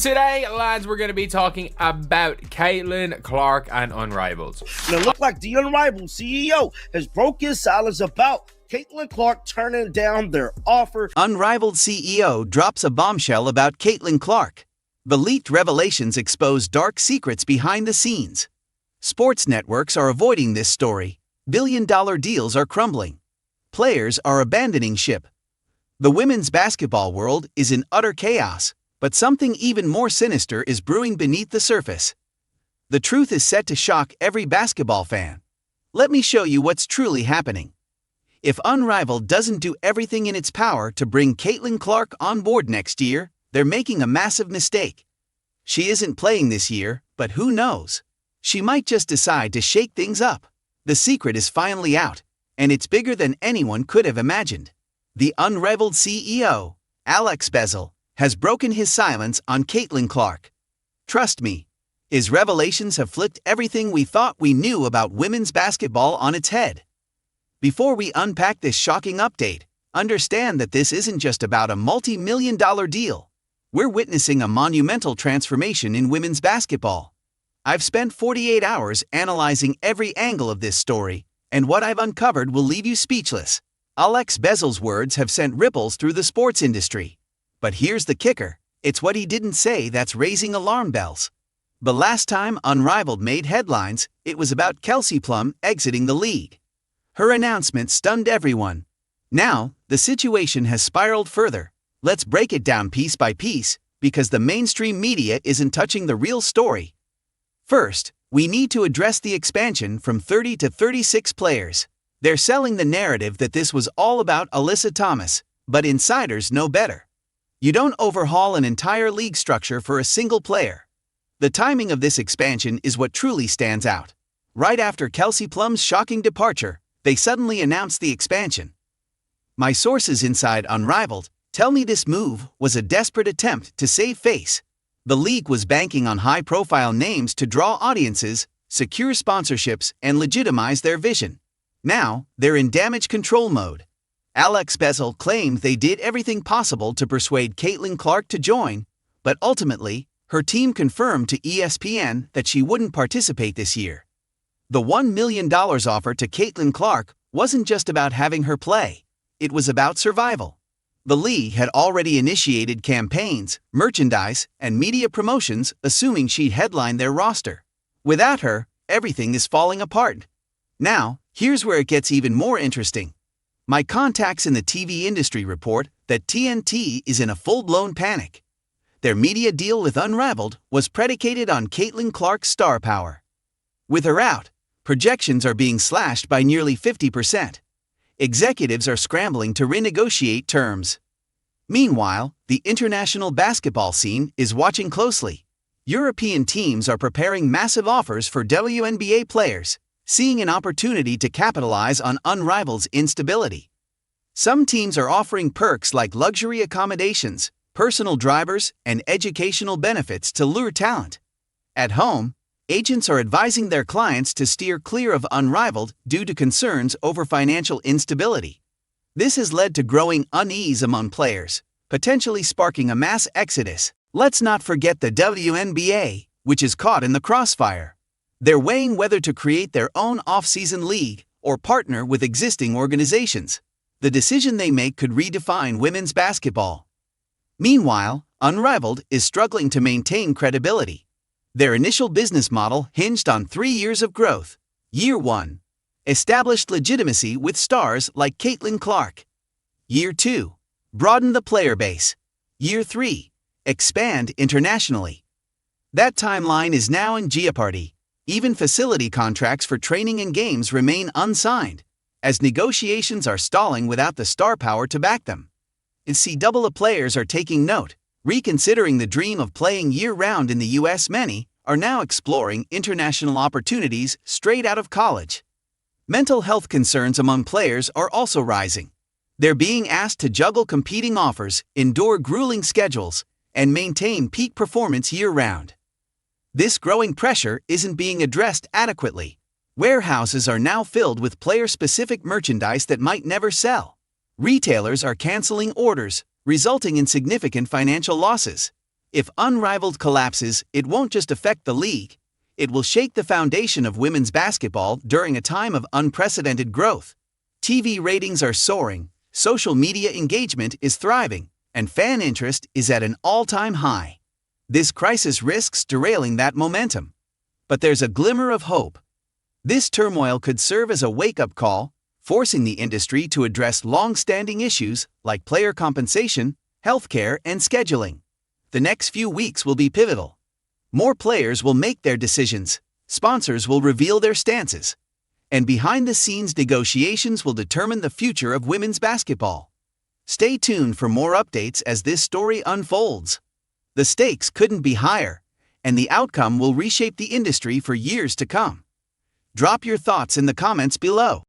Today, lads, we're going to be talking about Caitlin Clark and Unrivaled. And it looked like the Unrivaled CEO has broke his silence about Caitlin Clark turning down their offer. Unrivaled CEO drops a bombshell about Caitlin Clark. The leaked revelations expose dark secrets behind the scenes. Sports networks are avoiding this story. Billion-dollar deals are crumbling. Players are abandoning ship. The women's basketball world is in utter chaos, but something even more sinister is brewing beneath the surface. The truth is set to shock every basketball fan. Let me show you what's truly happening. If Unrivaled doesn't do everything in its power to bring Caitlin Clark on board next year, they're making a massive mistake. She isn't playing this year, but who knows? She might just decide to shake things up. The secret is finally out, and it's bigger than anyone could have imagined. The Unrivaled CEO, Alex Bezel, has broken his silence on Caitlin Clark. Trust me, his revelations have flipped everything we thought we knew about women's basketball on its head. Before we unpack this shocking update, understand that this isn't just about a multi-million-dollar deal. We're witnessing a monumental transformation in women's basketball. I've spent 48 hours analyzing every angle of this story, and what I've uncovered will leave you speechless. Alex Bezel's words have sent ripples through the sports industry. But here's the kicker, it's what he didn't say that's raising alarm bells. The last time Unrivaled made headlines, it was about Kelsey Plum exiting the league. Her announcement stunned everyone. Now, the situation has spiraled further. Let's break it down piece by piece, because the mainstream media isn't touching the real story. First, we need to address the expansion from 30 to 36 players. They're selling the narrative that this was all about Alyssa Thomas, but insiders know better. You don't overhaul an entire league structure for a single player. The timing of this expansion is what truly stands out. Right after Kelsey Plum's shocking departure, they suddenly announced the expansion. My sources inside Unrivaled tell me this move was a desperate attempt to save face. The league was banking on high-profile names to draw audiences, secure sponsorships, and legitimize their vision. Now, they're in damage control mode. Alex Bezel claimed they did everything possible to persuade Caitlin Clark to join, but ultimately, her team confirmed to ESPN that she wouldn't participate this year. The $1 million offer to Caitlin Clark wasn't just about having her play, it was about survival. The league had already initiated campaigns, merchandise, and media promotions assuming she'd headline their roster. Without her, everything is falling apart. Now, here's where it gets even more interesting. My contacts in the TV industry report that TNT is in a full-blown panic. Their media deal with Unrivaled was predicated on Caitlin Clark's star power. With her out, projections are being slashed by nearly 50%. Executives are scrambling to renegotiate terms. Meanwhile, the international basketball scene is watching closely. European teams are preparing massive offers for WNBA players, seeing an opportunity to capitalize on Unrivaled's instability. Some teams are offering perks like luxury accommodations, personal drivers, and educational benefits to lure talent. At home, agents are advising their clients to steer clear of Unrivaled due to concerns over financial instability. This has led to growing unease among players, potentially sparking a mass exodus. Let's not forget the WNBA, which is caught in the crossfire. They're weighing whether to create their own off-season league or partner with existing organizations. The decision they make could redefine women's basketball. Meanwhile, Unrivaled is struggling to maintain credibility. Their initial business model hinged on 3 years of growth. Year 1. Established legitimacy with stars like Caitlin Clark. Year 2. Broaden the player base. Year 3. Expand internationally. That timeline is now in jeopardy. Even facility contracts for training and games remain unsigned, as negotiations are stalling without the star power to back them. NCAA players are taking note, reconsidering the dream of playing year-round in the U.S. Many are now exploring international opportunities straight out of college. Mental health concerns among players are also rising. They're being asked to juggle competing offers, endure grueling schedules, and maintain peak performance year-round. This growing pressure isn't being addressed adequately. Warehouses are now filled with player-specific merchandise that might never sell. Retailers are canceling orders, resulting in significant financial losses. If Unrivaled collapses, it won't just affect the league. It will shake the foundation of women's basketball during a time of unprecedented growth. TV ratings are soaring, social media engagement is thriving, and fan interest is at an all-time high. This crisis risks derailing that momentum. But there's a glimmer of hope. This turmoil could serve as a wake-up call, forcing the industry to address long-standing issues like player compensation, healthcare, and scheduling. The next few weeks will be pivotal. More players will make their decisions, sponsors will reveal their stances, and behind-the-scenes negotiations will determine the future of women's basketball. Stay tuned for more updates as this story unfolds. The stakes couldn't be higher, and the outcome will reshape the industry for years to come. Drop your thoughts in the comments below.